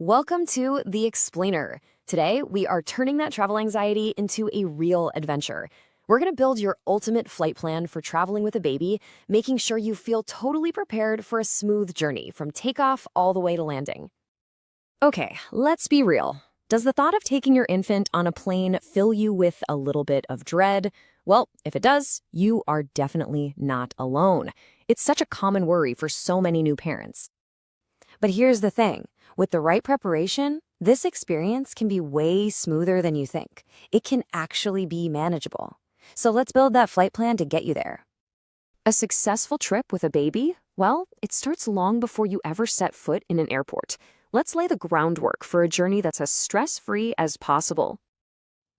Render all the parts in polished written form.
Welcome to The Explainer. Today, we are turning that travel anxiety into a real adventure. We're going to build your ultimate flight plan for traveling with a baby, making sure you feel totally prepared for a smooth journey from takeoff all the way to landing. Okay, let's be real. Does the thought of taking your infant on a plane fill you with a little bit of dread? Well, if it does, you are definitely not alone. It's such a common worry for so many new parents. But here's the thing. With the right preparation, this experience can be way smoother than you think. It can actually be manageable. So let's build that flight plan to get you there. A successful trip with a baby? Well, it starts long before you ever set foot in an airport. Let's lay the groundwork for a journey that's as stress-free as possible.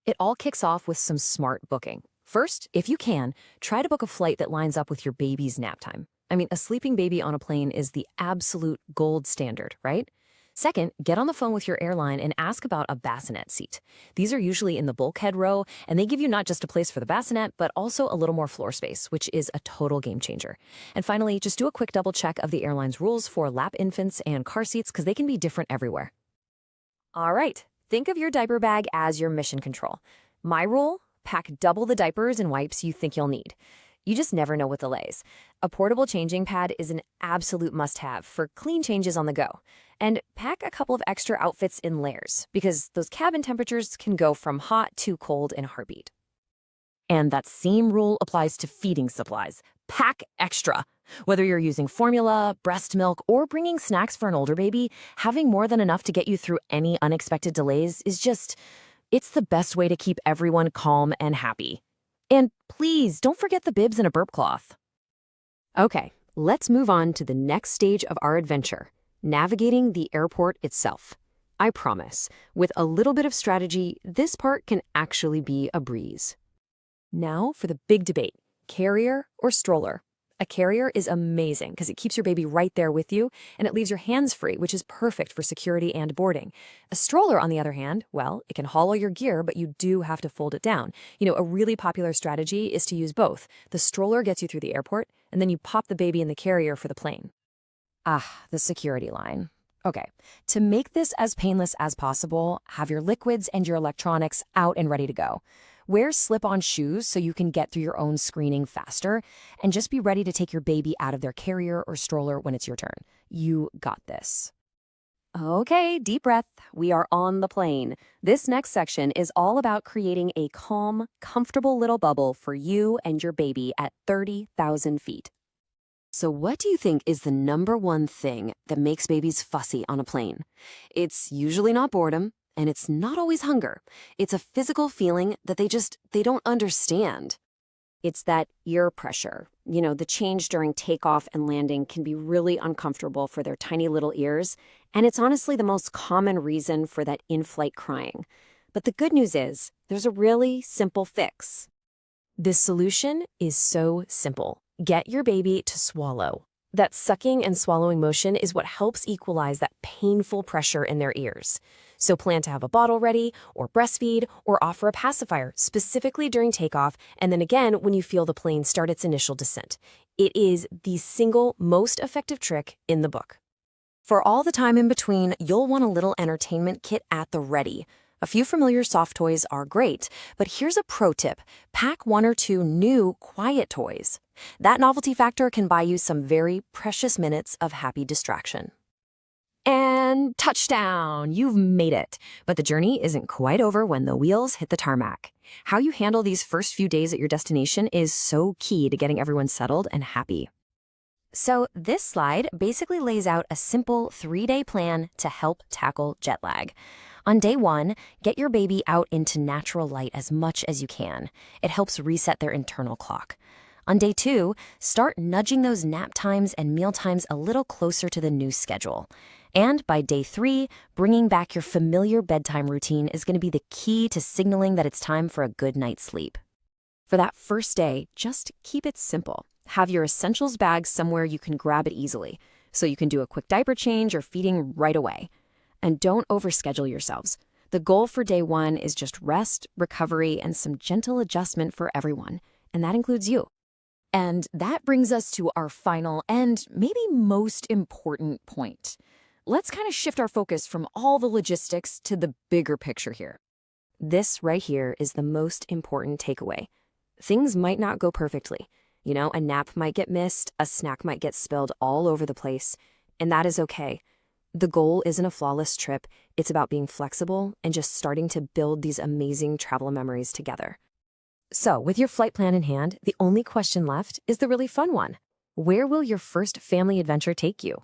It all kicks off with some smart booking. First, if you can, try to book a flight that lines up with your baby's nap time. A sleeping baby on a plane is the absolute gold standard, right? Second, get on the phone with your airline and ask about a bassinet seat. These are usually in the bulkhead row, and they give you not just a place for the bassinet, but also a little more floor space, which is a total game changer. And finally, just do a quick double check of the airline's rules for lap infants and car seats because they can be different everywhere. All right, think of your diaper bag as your mission control. My rule, pack double the diapers and wipes you think you'll need. You just never know with delays. A portable changing pad is an absolute must-have for clean changes on the go. And pack a couple of extra outfits in layers, because those cabin temperatures can go from hot to cold in a heartbeat. And that same rule applies to feeding supplies. Pack extra. Whether you're using formula, breast milk, or bringing snacks for an older baby, having more than enough to get you through any unexpected delays is it's the best way to keep everyone calm and happy. And please, don't forget the bibs and a burp cloth. Okay, let's move on to the next stage of our adventure, navigating the airport itself. I promise, with a little bit of strategy, this part can actually be a breeze. Now for the big debate, carrier or stroller? A carrier is amazing because it keeps your baby right there with you, and it leaves your hands free, which is perfect for security and boarding. A stroller, on the other hand, well, it can haul all your gear, but you do have to fold it down. A really popular strategy is to use both. The stroller gets you through the airport, and then you pop the baby in the carrier for the plane. The security line. Okay, to make this as painless as possible, have your liquids and your electronics out and ready to go. Wear slip-on shoes so you can get through your own screening faster, and just be ready to take your baby out of their carrier or stroller when it's your turn. You got this. Okay, deep breath. We are on the plane. This next section is all about creating a calm, comfortable little bubble for you and your baby at 30,000 feet. So what do you think is the number one thing that makes babies fussy on a plane? It's usually not boredom. And it's not always hunger. It's a physical feeling that they don't understand. It's that ear pressure. The change during takeoff and landing can be really uncomfortable for their tiny little ears. And it's honestly the most common reason for that in-flight crying. But the good news is, there's a really simple fix. The solution is so simple. Get your baby to swallow. That sucking and swallowing motion is what helps equalize that painful pressure in their ears. So plan to have a bottle ready, or breastfeed, or offer a pacifier specifically during takeoff, and then again when you feel the plane start its initial descent. It is the single most effective trick in the book. For all the time in between, you'll want a little entertainment kit at the ready. A few familiar soft toys are great, but here's a pro tip. Pack 1 or 2 new, quiet toys. That novelty factor can buy you some very precious minutes of happy distraction. And touchdown! You've made it. But the journey isn't quite over when the wheels hit the tarmac. How you handle these first few days at your destination is so key to getting everyone settled and happy. So this slide basically lays out a simple 3-day plan to help tackle jet lag. On day 1, get your baby out into natural light as much as you can. It helps reset their internal clock. On day 2, start nudging those nap times and meal times a little closer to the new schedule. And by day 3, bringing back your familiar bedtime routine is going to be the key to signaling that it's time for a good night's sleep. For that first day, just keep it simple. Have your essentials bag somewhere you can grab it easily, so you can do a quick diaper change or feeding right away. And don't overschedule yourselves. The goal for day 1 is just rest, recovery, and some gentle adjustment for everyone, and that includes you. And that brings us to our final and maybe most important point. let's kind of shift our focus from all the logistics to the bigger picture here. This right here is the most important takeaway. Things might not go perfectly. You know, a nap might get missed, a snack might get spilled all over the place, and that is okay. The goal isn't a flawless trip, it's about being flexible and just starting to build these amazing travel memories together. So, with your flight plan in hand, the only question left is the really fun one. Where will your first family adventure take you?